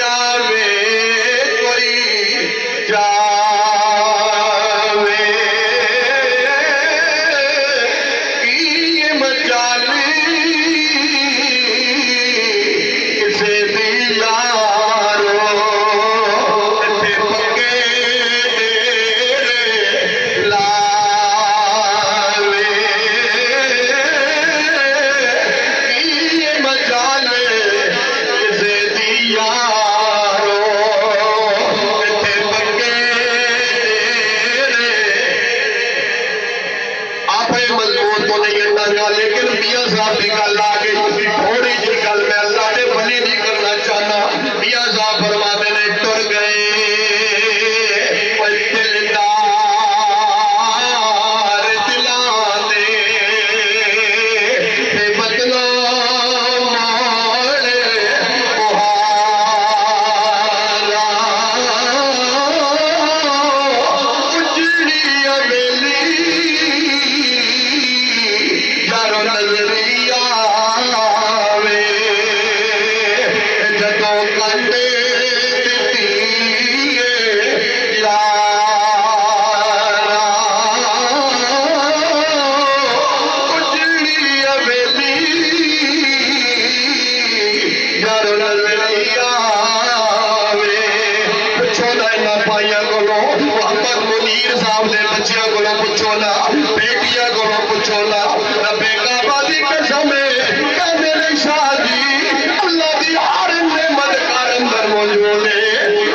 آوے کوئی جاوے کی مجالی کسے دی یارو تے پکے لاوے کی مجالی کسے دی یارو تے پکے آپ مضبوط تو نہیں کرنا گا لیکن میاں صاحب کی گل آ گئی تھوڑی جی گل میں اللہ نے بلی نہیں کرنا چاہنا میاں صاحب فرماتے نے ٹر گئے دلدار دلانے تے بدنام ماڑے بہارا اجڑی حویلی یارو نظری آوے جدوں کانٹے دتی یارا اجڑی حویلی یارو نظری آوے پوچھو نہ انہاں پائیاں کولوں محمد منیر صاحب دے بچیاں کولوں پوچھو نہ بیٹیاں کولوں پوچھو نہ ربے کعبہ دی قسم کہ میرے شادی اللہ دی ہر نعمت کار اندر موجود ہے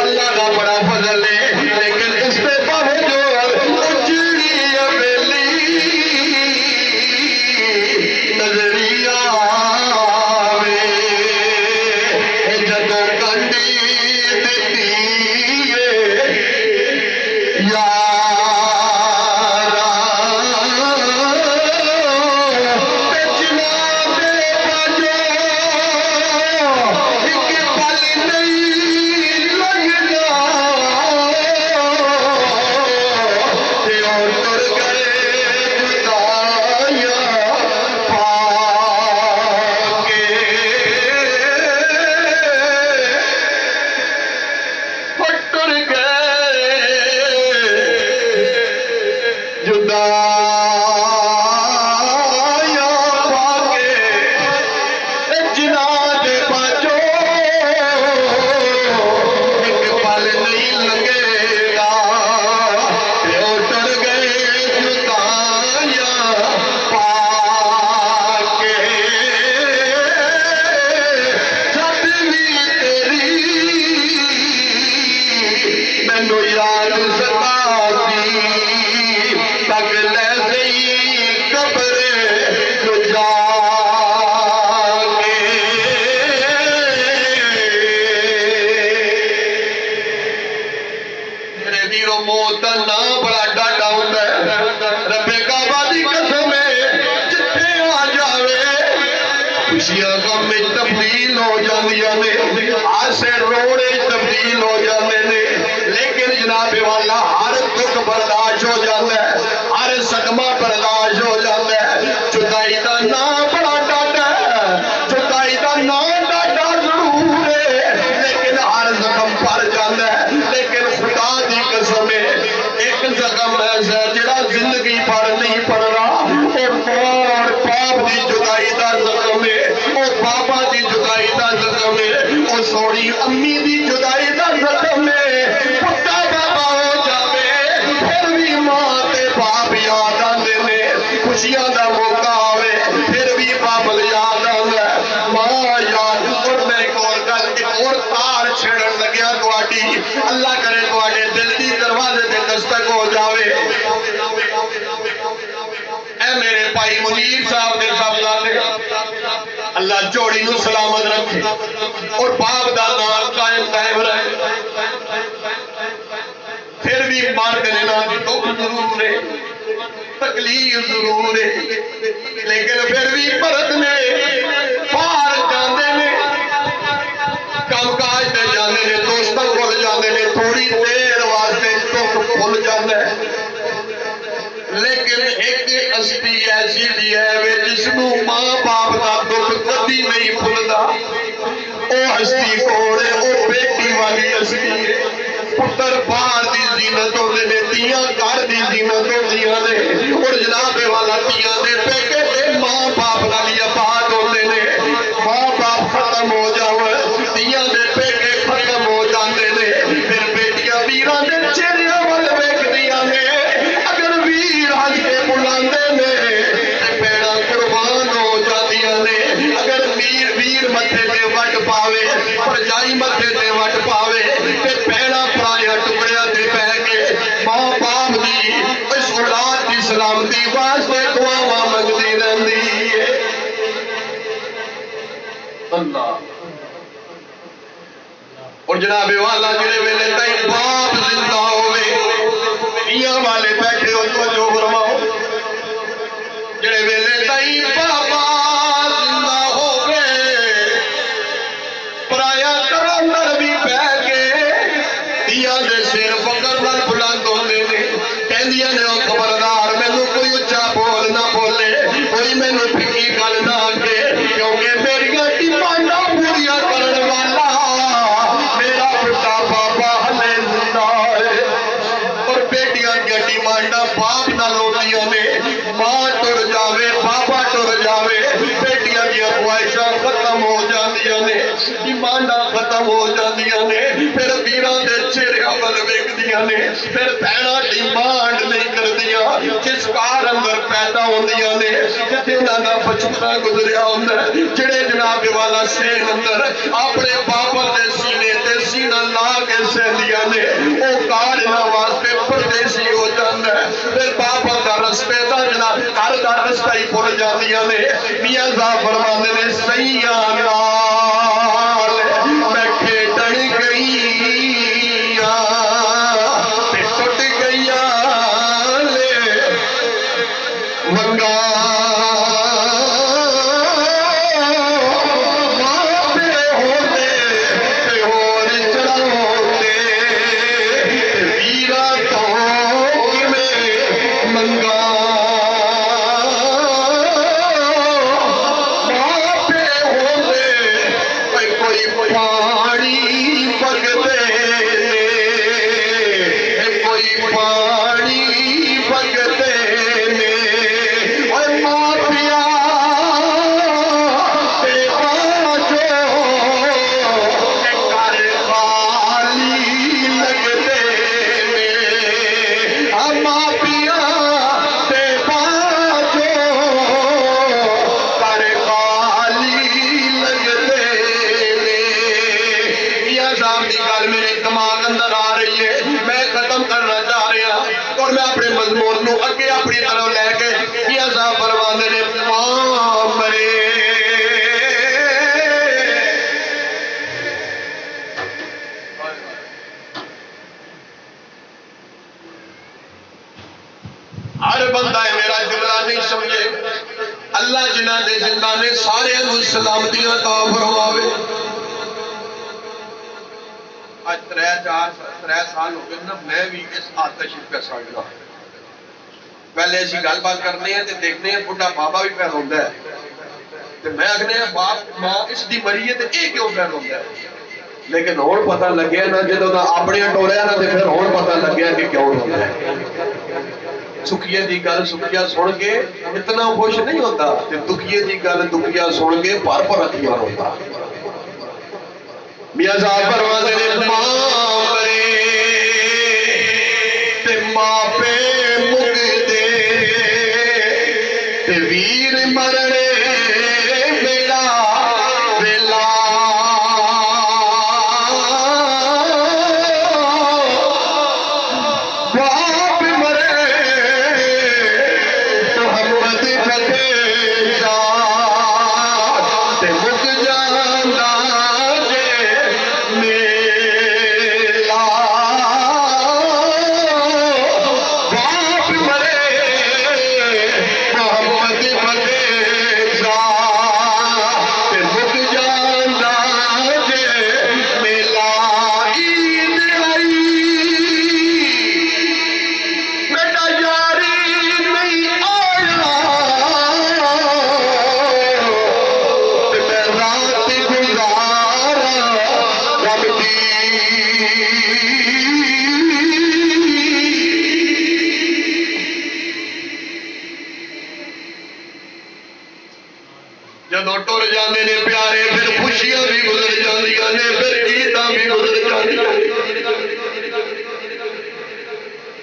اللہ کا بڑا فضل ہے لیکن اس پہ باوجود اجڑی حویلی نظری آوے جدوں کنڈی دتی یارا بچنا دے باجو ایک پل نہیں لگنا تے اور ٹر گئے جدائیاں پا کے ٹر گئے جدائیاں پا کے جنا دے باجو ایک پل نہیں لگے گا تے او ٹر گئے جدائیاں پا کے جد بھی تیری مینو یاد ستاتی تک لے گئی قبر تو جا کے میرے ویرو موت دا نام بڑا ڈاڈا ہوندا ہے ربے کعبہ دی قسم ہے جتھے آ جاوے خوشیاں غم وچ تبدیل ہو جاندیاں نے ہاسے روڑے تبدیل ہو جاندے نے لیکن جناب والا ہر دکھ برداشت ہو جاتا ہے ہر صدمہ برداشت ہو جاتا ہے جدائی دا نام بڑا ڈاڈا ہے جدائی دا نام ڈاڈا ضرور ہے لیکن ہر زخم بھر جاتا ہے لیکن خدا دی قسم ہے ایک زخم ایسا ہے جڑا زندگی بھر نہیں پڑنا اور باپ دی جدائی دا زخم ہے اور بابا دی جدائی دا زخم ہے اور سوڑی امی دی جدائی دا زخم ہے پتا بابا ہو جاوے پھر بھی ماں تے باپ یاد آندے نے خوشیاں دا موقع آوے پھر بھی بابل یاد آندا ہے ماں یاد اور میں ایک اور گل ایک اور تار چھڑن لگیا تواڈی اللہ کرے تواڈے دل دی دروازے تے دستک ہو جاوے اے میرے بھائی منیر صاحب دے سامنے دے اللہ جوڑی نو سلامت رکھے اور باپ دا نام قائم دائم رہے پھر بھی مرد نے نا دی دکھ ضرور ہے تکلیف ضرور ہے لیکن پھر بھی مرد نے پار جاندے نے کم کاج دے جاندے نے دوستاں کول جاندے نے تھوڑی دیر واسطے دکھ بھول جاندے لیکن ایک ہستی ایسی بھی ہے جس نو ماں باپ دا دکھ کبھی نہیں بھولدا او ہستی کون ہے او والی ہستی ہے پتر باہر دی زینت ہوندے نے تیاں گھر دی زینت ہوندیاں نے اور جناب والا تیاں دے پیکے تے ماں باپ نال آباد ہوندے نے ماں باپ ختم ہو جاون تیاں دے پیکے ختم ہو جاندے نے پھر بیٹیاں ویراں دے چہرے ول ویکھدیاں نے اگر ویر ہنس کے بلاندے نے تے بھیڑاں قربان ہو جاندیاں نے اگر ویر متھے تے وٹ پاوے پرجائی متھے تے وٹ پاوے تے بھیڑاں پرائے ٹکڑیاں تے پہ کے ماں باپ دی اس اولاد دی سلامتی واسطے دعاواں منگدی رہندی ہے اللہ اور جناب والا جڑے ویلے تائیں باپ زندہ ہوئے میاں والے بیٹھے ہو تو جو فرماؤ جڑے ویلے تائیں بابا زندہ ہوئے پرایا کراندر بھی بہ کے دیا دے سر پکڑ نال بلند ہوندے نے کہندیاں نے او خبردار مینوں کوئی اچھا بول نہ بولے کوئی مینوں پھکی گل نہ آکھے کیونکہ میریاں ڈیمانڈاں پوریاں کرن والا میرا بیٹا بابا ہلے زندہ ہے اور بیٹیاں دی ڈیمانڈاں باپ نال ہوندیاں نے ماں ٹر جاوے بابا ٹر جاوے بیٹیاں دی خواہشاں ختم ہو جاندیاں نے ڈیمانڈاں ختم ہو جاندیاں نے پھر ویراں دے چہرے ول ویکھدیاں نے پھر بھیڑاں ڈیمانڈ نہیں کردیاں جس کار اندر پیدا ہوندیاں نے جتھے انہاں دا بچپنا گزریا ہوندا ہے جڑے جناب والا سین اندر اپنے باپ دے سینے تے سینہ لا کے سہندیاں نے او کار انہاں واسطے پردیسی ہو جاندا ہے پھر باپ دا رستے دا جناب گھر دا رستہ ہی بھول جاندیاں نے میاں صاحب فرماندے نے سیاں نال میں کھیڈن گئی اللہ جنہ دے زندہ نے سارے سلامتیاں عطا فرماوے آج 3 سال ہو گئے نا میں بھی اس آتش پہ سڑ گیا پہلے ایسی گل بات کرنے ہیں تے دیکھنے ہیں بڑھا بابا بھی پہ روندا ہے تے میں آکھنے ہیں باپ ماں اس دی مری ہے تے اے کیوں پہ روندا ہے لیکن ہن پتہ لگیا نا جدوں دا اپنے ٹوریا نا تے پھر ہن پتہ لگیا کہ کیوں روندا ہے سکھیے دی گل سکھیا سن کے اتنا خوش نہیں ہوتا تے دکھیے دی گل دکھیا سن کے پر اکھیاں ہوتا میاں صاحب فرماتے نے ماں مرے تے ماں پہ مک دے تے ویر مرنے میرا ویلا باپ مرے تو محمد فتح شاہ تے مک جاندا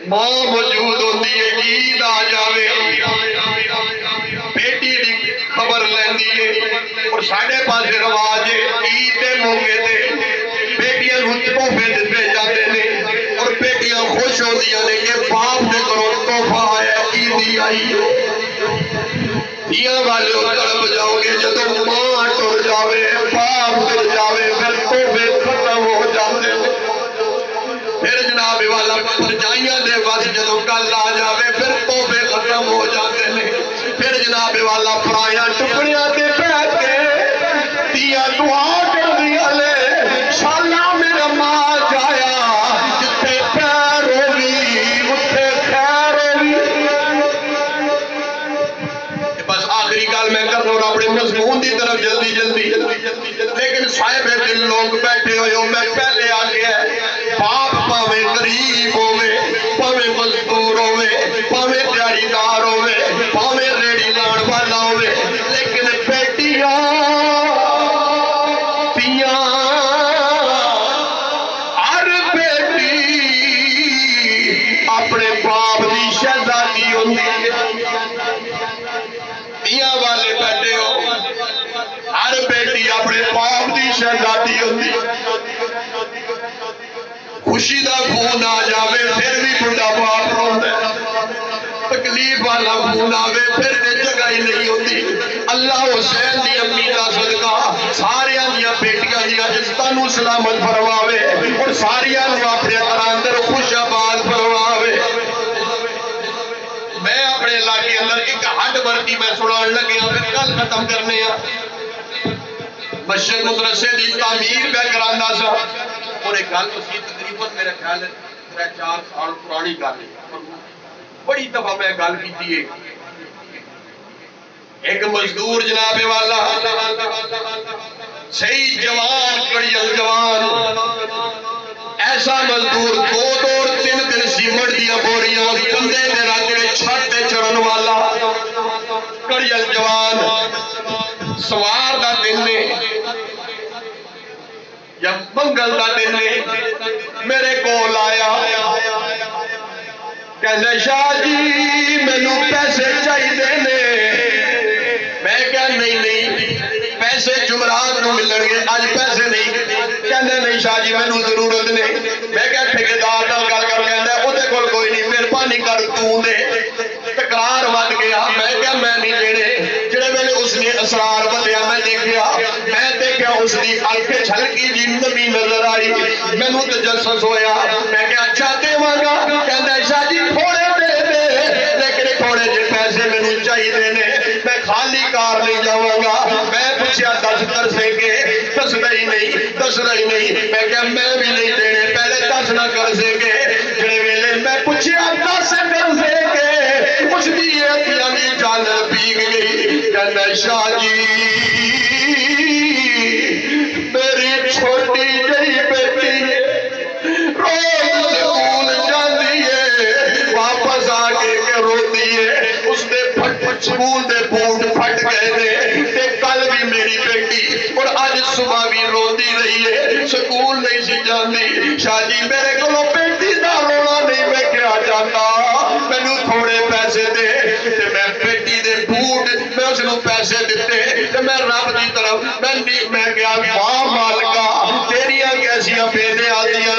ماں موجود ہوتی ہے، عید آ جاوے بیٹی دی خبر لیندی ہے، اور ساڑھے پاسے رواج ہے عید دے موقع تے بیٹیاں نوں تحفے دتے جاندے نے، اور بیٹیاں خوش ہوندیاں نے کہ باپ دے گھروں تحفہ آیا، عیدی آئی ہے۔ دھیاں والے تڑپ جاؤ گے جدوں ماں ٹر جاوے، باپ ٹر جاوے، پھر تحفے ختم ہو جاندے نے۔ پھر جناب والا پرجائیاں دے وقت جدوں گل آ جاوے پھر تحفے ختم ہو جاتے ہیں۔ پھر جناب والا پرایاں ٹکڑیاں تے بیٹھ کے دیا دعا کردیاں نے، شالا میرا ماں جایا جتھے پیر ہووی اتھے خیر ہووی۔ بس آخری گل میں کرنا اور اپنے مضمون دی طرف جلدی جلدی، لیکن صاحب دل لوگ بیٹھے ہوئے ہو، میں پہلے آ گیا باپ پاوے غریب ہوئے، پاوے مزدور ہوئے، پاوے دیہڑی دار ہوئے، پاوے ریڑی لان والا ہوئے، لیکن بیٹیاں تیاں ہر بیٹی اپنے باپ دی شہزادی ہوندی ہے۔ تیاں والے بیٹھے ہو، ہر بیٹی اپنے باپ دی شہزادی ہوندی ہے۔ خوشی دا خون آ جاوے پھر بھی بڑا باپ روندا ہے، تکلیف والا خون آوے پھر تے جگہ ہی نہیں ہوتی۔ اللہ حسین دی امی دا صدقہ ساریاں دیاں بیٹیاں دی عزتاں نوں سلامت فرماوے اور ساریاں نوں اپنے اندر خوش آباد فرماوے۔ میں اپنے علاقے اندر ایک ہڈ ورتی میں سنان لگیا، پھر گل ختم کرنے ہیں۔ مسجد مدرسے دی تعمیر پہ کرانا سا، اور ایک گل اسی تقریباً میرے خیال ہے 4 سال پرانی گل ہے، بڑی دفعہ میں گل کی ہے۔ ایک مزدور جناب والا صحیح جوان کڑیل جوان، ایسا مزدور 2 اور 3 سیمنٹ دیا بوریاں کندھے تے رکھ کے چھت تے چڑھن والا کڑیل جوان، سوار دا دن نے یا منگل دا دن نے میرے کول آیا، کہنے شاہ جی مینوں پیسے چاہیے نے۔ میں کہا نہیں پیسے جمعرات نوں ملن گے، اج پیسے نہیں۔ کہنے نہیں شاہ جی مینوں ضرورت نہیں۔ میں کہا ٹھیکیدار نال گل کر، کہندا اودے کول کوئی نہیں، مہربانی کر تو دے۔ تکرار ود گیا، میں کہا میں نہیں دینے۔ جڑے ویلے اس نے اسرار بدیا میں دیکھیا اس دی اکھ چھلکی جی نمی نظر آئی، مینوں تجسس ہویا۔ میں کہا اچھا دیواں گا، کہندا شاہ جی تھوڑے دے دے، لیکن تھوڑے جے پیسے مینوں چاہیے نے، میں خالی کار نہیں جاواں گا۔ میں پوچھیا 10 کرسے کے، دسدا ہی نہیں۔ میں کہا میں بھی نہیں دینے، پہلے 10 نہ کرسے کے۔ جڑے ویلے میں پوچھیا 10 کرسے کے، اس دی اکھیاں دی جالر پیگ گئی۔ کہندا شاہ جی میری چھوٹی جہی بیٹی روز سکول جاندی ہے، واپس آ کے روتی ہے، اس دے سکول دے بوٹ پھٹ گئے نے، تے کل بھی میری بیٹی اور اج صبح بھی روندی رہی ہے، سکول نہیں سی جاندی۔ شاہ جی میرے کولوں بیٹی دا رونا نہیں میں کیا جاتا، مینوں تھوڑے پیسے دے۔ تے میں بیٹی دے بوٹ میں اس نوں پیسے دتے، تے میں رب دی طرف میں گیا، واہ مالکا تیریاں کیسیاں بے نیازیاں